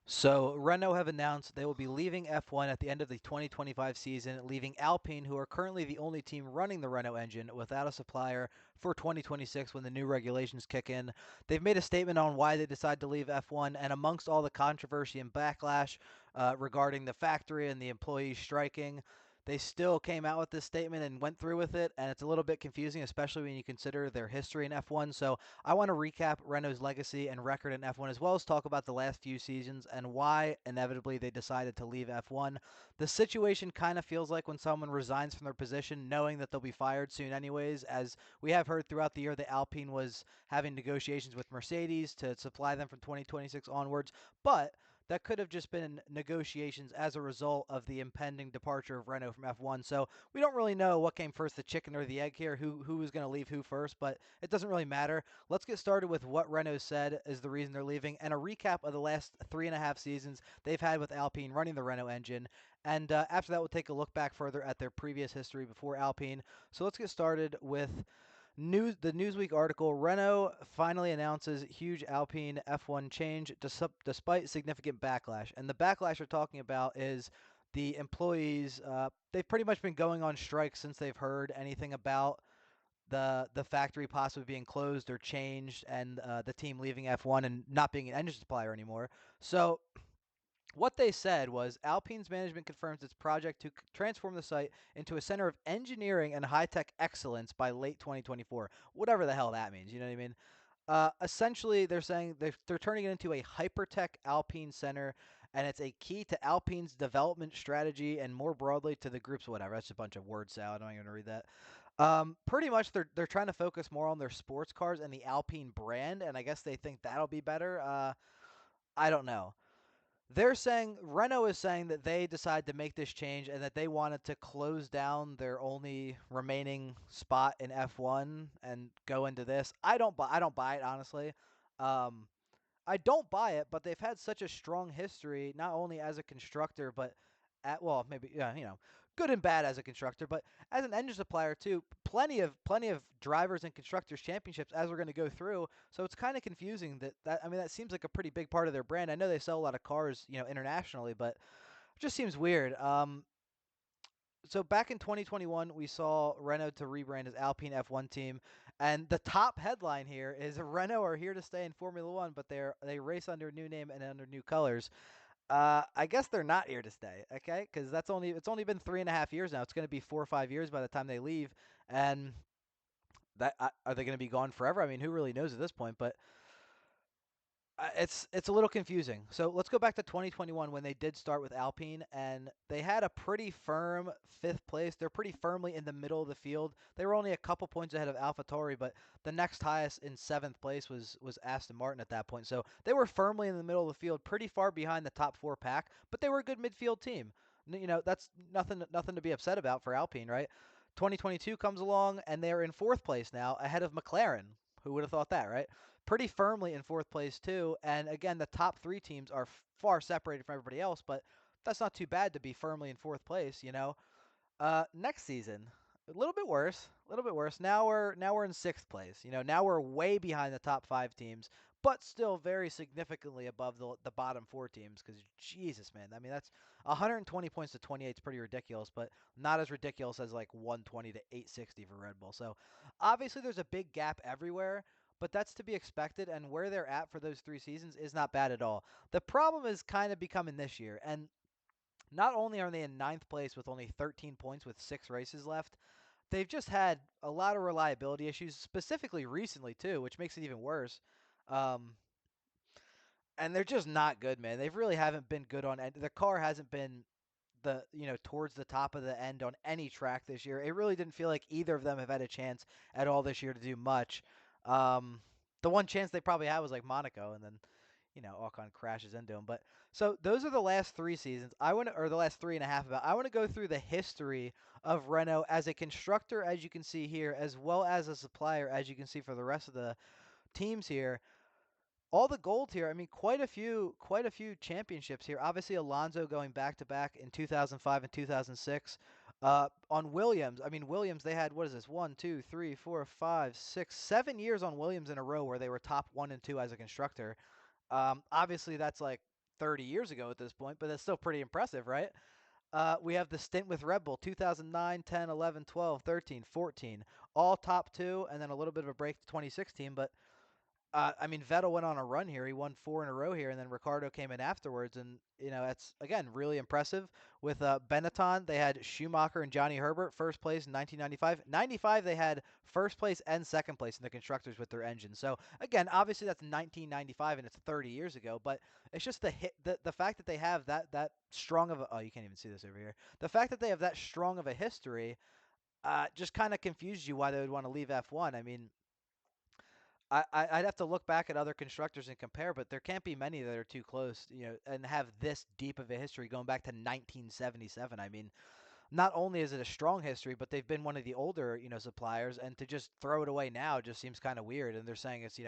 So Renault have announced they will be leaving F1 at the end of the 2025 season, leaving Alpine, who are currently the only team running the Renault engine, without a supplier for 2026 when the new regulations kick in. They've made a statement on why they decide to leave F1, and amongst all the controversy and backlash regarding the factory and the employees striking, they still came out with this statement and went through with it, and it's a little bit confusing, especially when you consider their history in F1. So I want to recap Renault's legacy and record in F1, as well as talk about the last few seasons and why inevitably they decided to leave F1. The situation kind of feels like when someone resigns from their position knowing that they'll be fired soon anyways, as we have heard throughout the year that Alpine was having negotiations with Mercedes to supply them from 2026 onwards, but that could have just been negotiations as a result of the impending departure of Renault from F1. So we don't really know what came first, the chicken or the egg here, who was going to leave who first, but it doesn't really matter. Let's get started with what Renault said is the reason they're leaving, and a recap of the last 3.5 seasons they've had with Alpine running the Renault engine. And after that, we'll take a look back further at their previous history before Alpine. So let's get started with the Newsweek article. Renault finally announces huge Alpine F1 change despite significant backlash. And the backlash we're talking about is the employees. They've pretty much been going on strike since they've heard anything about the factory possibly being closed or changed, and the team leaving F1 and not being an engine supplier anymore. So what they said was Alpine's management confirms its project to transform the site into a center of engineering and high tech excellence by late 2024. Whatever the hell that means, you know what I mean? Essentially, they're saying they're turning it into a hypertech Alpine center, and it's a key to Alpine's development strategy and more broadly to the group's whatever. That's just a bunch of word salad. I'm not going to read that. Pretty much, they're trying to focus more on their sports cars and the Alpine brand, and I guess they think that'll be better. I don't know. They're saying Renault is saying that they decided to make this change and that they wanted to close down their only remaining spot in F1 and go into this. I don't buy it honestly. Um, I don't buy it, but they've had such a strong history, not only as a constructor, but well, maybe yeah, good and bad as a constructor, but as an engine supplier too. Plenty of drivers and constructors championships as we're going to go through. So it's kind of confusing that I mean that seems like a pretty big part of their brand. I know they sell a lot of cars, internationally, but it just seems weird. So back in 2021, we saw Renault to rebrand as Alpine F1 team, and the top headline here is Renault are here to stay in Formula One, but they race under a new name and under new colors. I guess they're not here to stay, okay? Because it's only been 3.5 years now. It's going to be 4 or 5 years by the time they leave, and that are they going to be gone forever? I mean, who really knows at this point? But it's a little confusing. So let's go back to 2021 when they did start with Alpine, and they had a pretty firm fifth place. They're pretty firmly in the middle of the field. They were only a couple points ahead of AlphaTauri, but the next highest in seventh place was Aston Martin at that point. So they were firmly in the middle of the field, pretty far behind the top four pack, but they were a good midfield team. That's nothing to be upset about for Alpine, right? 2022 comes along, and they're in fourth place now, ahead of McLaren. Who would have thought that, right? Pretty firmly in fourth place too. And again, the top three teams are far separated from everybody else, but that's not too bad to be firmly in fourth place. Next season, a little bit worse, a little bit worse. Now we're in sixth place. Now we're way behind the top five teams, but still very significantly above the bottom four teams. Because Jesus, man, I mean that's 120 points to 28 is pretty ridiculous, but not as ridiculous as like 120 to 860 for Red Bull. So obviously there's a big gap everywhere. But that's to be expected, and where they're at for those 3 seasons is not bad at all. The problem is kind of becoming this year, and not only are they in ninth place with only 13 points with 6 races left, they've just had a lot of reliability issues, specifically recently too, which makes it even worse. Um, and they're just not good, man. They really haven't been good on. The car hasn't been towards the top of the end on any track this year. It really didn't feel like either of them have had a chance at all this year to do much. Um, the one chance they probably had was like Monaco, and then Ocon crashes into him. But so those are the last 3 seasons. Or the last 3.5. I want to go through the history of Renault as a constructor, as you can see here, as well as a supplier, as you can see for the rest of the teams here. All the gold here. I mean, quite a few championships here. Obviously, Alonso going back to back in 2005 and 2006. On Williams, I mean Williams, they had what is this? 1, 2, 3, 4, 5, 6, 7 years on Williams in a row where they were top one and two as a constructor. Obviously, that's like 30 years ago at this point, but that's still pretty impressive, right? We have the stint with Red Bull 2009, 10, 11, 12, 13, 14, all top two, and then a little bit of a break to 2016. But I mean, Vettel went on a run here. He won 4 in a row here, and then Ricardo came in afterwards. And, that's, again, really impressive. With Benetton, they had Schumacher and Johnny Herbert first place in 1995. 95, they had first place and second place in the constructors with their engine. So, again, obviously that's 1995, and it's 30 years ago. But it's just the fact that they have that strong of a, oh, you can't even see this over here. The fact that they have that strong of a history just kind of confused you why they would want to leave F1. I mean, I'd have to look back at other constructors and compare, but there can't be many that are too close, and have this deep of a history going back to 1977. I mean, not only is it a strong history, but they've been one of the older, suppliers, and to just throw it away now just seems kind of weird. And they're saying it's,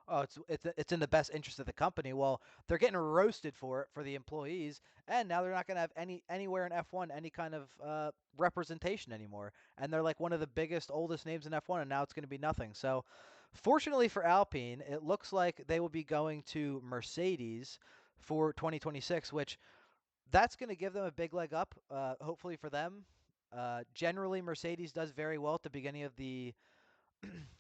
oh, it's in the best interest of the company. Well, they're getting roasted for it for the employees, and now they're not going to have anywhere in F1 any kind of representation anymore. And they're like one of the biggest, oldest names in F1, and now it's going to be nothing. So, fortunately for Alpine, it looks like they will be going to Mercedes for 2026, which that's going to give them a big leg up, hopefully for them. Generally, Mercedes does very well at the beginning of the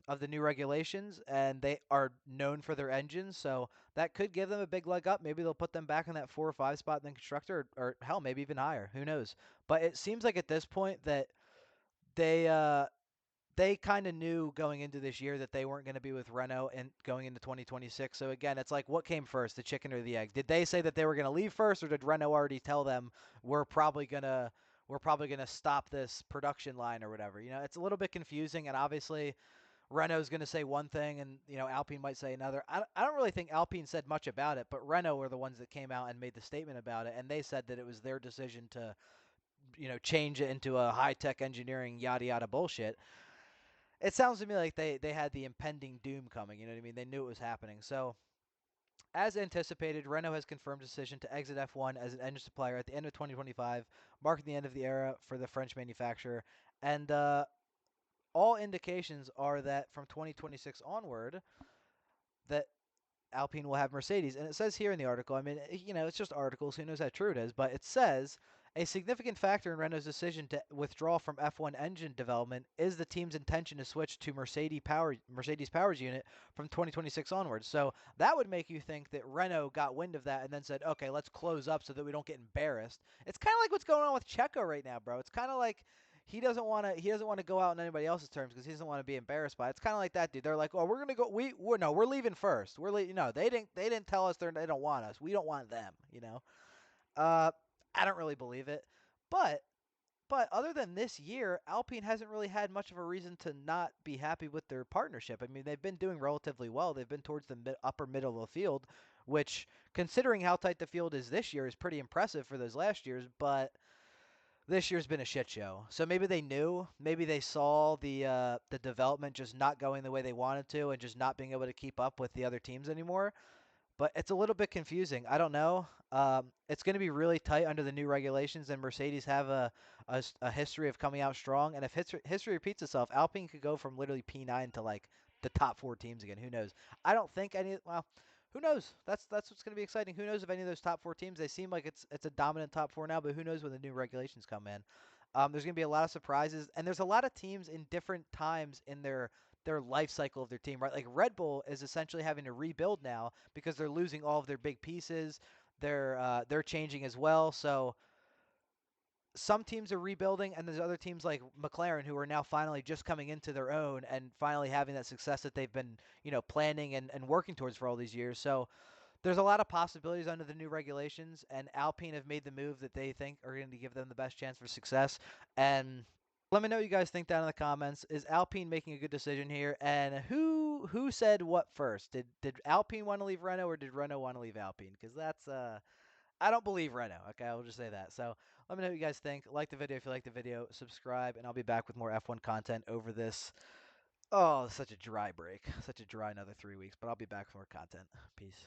of the new regulations, and they are known for their engines, so that could give them a big leg up. Maybe they'll put them back in that 4 or 5 spot in the constructor, or hell, maybe even higher. Who knows? But it seems like at this point that they uh, they kind of knew going into this year that they weren't going to be with Renault and going into 2026. So again, it's like, what came first, the chicken or the egg? Did they say that they were going to leave first, or did Renault already tell them we're probably gonna stop this production line or whatever? It's a little bit confusing, and obviously Renault's going to say one thing, and Alpine might say another. I don't really think Alpine said much about it, but Renault were the ones that came out and made the statement about it, and they said that it was their decision to change it into a high tech engineering yada yada bullshit. It sounds to me like they had the impending doom coming. You know what I mean? They knew it was happening. So, as anticipated, Renault has confirmed decision to exit F1 as an engine supplier at the end of 2025, marking the end of the era for the French manufacturer. And all indications are that from 2026 onward, that Alpine will have Mercedes. And it says here in the article, I mean, it's just articles. Who knows how true it is? But it says a significant factor in Renault's decision to withdraw from F1 engine development is the team's intention to switch to Mercedes Powers unit from 2026 onwards. So that would make you think that Renault got wind of that and then said, okay, let's close up so that we don't get embarrassed. It's kind of like what's going on with Checo right now, bro. It's kind of like he doesn't want to go out on anybody else's terms because he doesn't want to be embarrassed by it. It's kind of like that, dude. They're like, oh, we're gonna go. We're leaving first. No, they didn't tell us they don't want us. We don't want them. Uh, I don't really believe it, but other than this year, Alpine hasn't really had much of a reason to not be happy with their partnership. I mean, they've been doing relatively well. They've been towards the upper middle of the field, which, considering how tight the field is this year, is pretty impressive for those last years. But this year's been a shit show. So maybe they knew, maybe they saw the development just not going the way they wanted to, and just not being able to keep up with the other teams anymore. But it's a little bit confusing. I don't know. It's going to be really tight under the new regulations, and Mercedes have a history of coming out strong. And if history repeats itself, Alpine could go from literally P9 to like the top 4 teams again. Who knows? I don't think any. Well, who knows? That's what's going to be exciting. Who knows if any of those top 4 teams? They seem like it's a dominant top 4 now, but who knows when the new regulations come in? There's going to be a lot of surprises, and there's a lot of teams in different times in their life cycle of their team, right? Like Red Bull is essentially having to rebuild now because they're losing all of their big pieces. They're changing as well. So some teams are rebuilding, and there's other teams like McLaren who are now finally just coming into their own and finally having that success that they've been, planning and working towards for all these years. So there's a lot of possibilities under the new regulations, and Alpine have made the move that they think are going to give them the best chance for success. And let me know what you guys think down in the comments. Is Alpine making a good decision here? And who said what first? Did Alpine want to leave Renault, or did Renault want to leave Alpine? Because that's I don't believe Renault. Okay, I'll just say that. So let me know what you guys think. Like the video if you like the video. Subscribe, and I'll be back with more F1 content over this. Oh, such a dry break. Such a dry another 3 weeks. But I'll be back with more content. Peace.